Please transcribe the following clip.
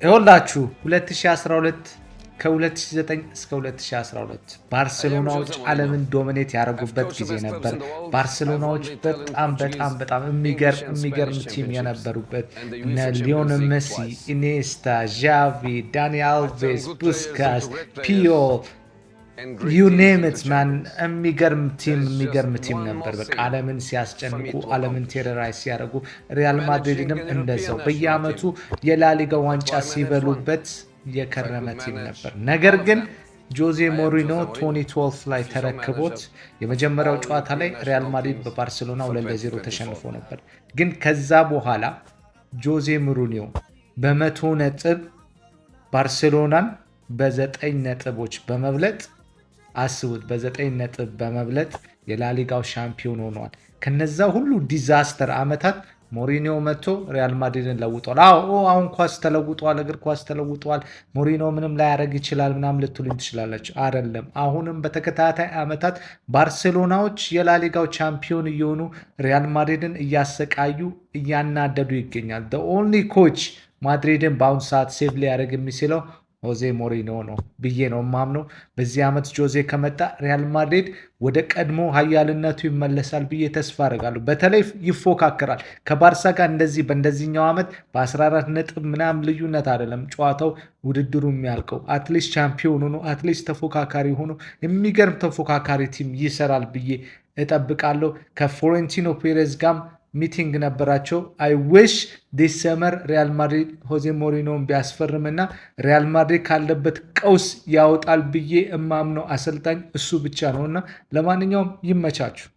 ይኸውላችሁ 2012 ከ2009 እስከ 2012 ባርሴሎናዎች ዓለምን ዶሚኔት ያደረጉበት ጊዜ ነበር። ባርሴሎናዎች በጣም የሚገርም ቲም የነበሩበት እነ ሊዮኔል ሜሲ፣ ኢኔስታ፣ ዣቪ፣ ዳኒ አልቬዝ፣ ቡስካስ፣ ፒዮል ዩኔምት ማን የሚገርም ቲም ነበር። በቃ ዓለምን ሲያስጨንቁ ዓለምን ቴሮራይዝ ሲያደርጉ ሪያል ማድሪድንም እንደዛው በየአመቱ የላሊጋ ዋንጫ ሲበሉበት የከረመ ቲም ነበር። ነገር ግን ጆዜ ሞሪኖ 2012 ላይ ተረክቦት የመጀመሪያው ጨዋታ ላይ ሪያል ማድሪድ በባርሴሎና 2-0 ተሸንፎ ነበር። ግን ከዛ በኋላ ጆዜ ሞሪኖ በ100 ነጥብ ባርሴሎናን በ9 ነጥቦች በመብለጥ አስቡት፣ በ9 ነጥብ በመብለጥ የላሊጋው ሻምፒዮን ሆኗል። ከነዛ ሁሉ ዲዛስተር አመታት ሞሪኒዮ መጥቶ ሪያል ማድሪድን ለውጧል። አሁን ኳስ ተለውጧል፣ እግር ኳስ ተለውጧል፣ ሞሪኒዮ ምንም ላያደርግ ይችላል ምናምን ልትሉኝ ትችላላችሁ። አይደለም። አሁንም በተከታታይ አመታት ባርሴሎናዎች የላሊጋው ቻምፒዮን እየሆኑ ሪያል ማድሪድን እያሰቃዩ እያናደዱ ይገኛል። ኦንሊ ኮች ማድሪድን በአሁኑ ሰዓት ሴቭ ሊያደርግ የሚችለው ጆዜ ሞሪኖ ነው ብዬ ነው የማምነው። በዚህ ዓመት ጆዜ ከመጣ ሪያል ማድሪድ ወደ ቀድሞ ሀያልነቱ ይመለሳል ብዬ ተስፋ አደርጋለሁ። በተለይ ይፎካከራል ከባርሳ ጋር በእንደዚህኛው ዓመት በ14 ነጥብ ምናምን ልዩነት አይደለም ጨዋታው ውድድሩ የሚያልቀው። አትሊስት ቻምፒዮን ሆኖ አትሊስት ተፎካካሪ ሆኖ የሚገርም ተፎካካሪ ቲም ይሰራል ብዬ እጠብቃለሁ። ከፍሎሬንቲኖ ፔሬዝ ጋር ሚቲንግ ነበራቸው። አይ ዊሽ ዲስ ሰመር ሪያል ማድሪድ ጆዜ ሞሪኖን ቢያስፈርምና ሪያል ማድሪድ ካለበት ቀውስ ያወጣል ብዬ እማምነው አሰልጣኝ እሱ ብቻ ነውና ለማንኛውም ይመቻችሁ።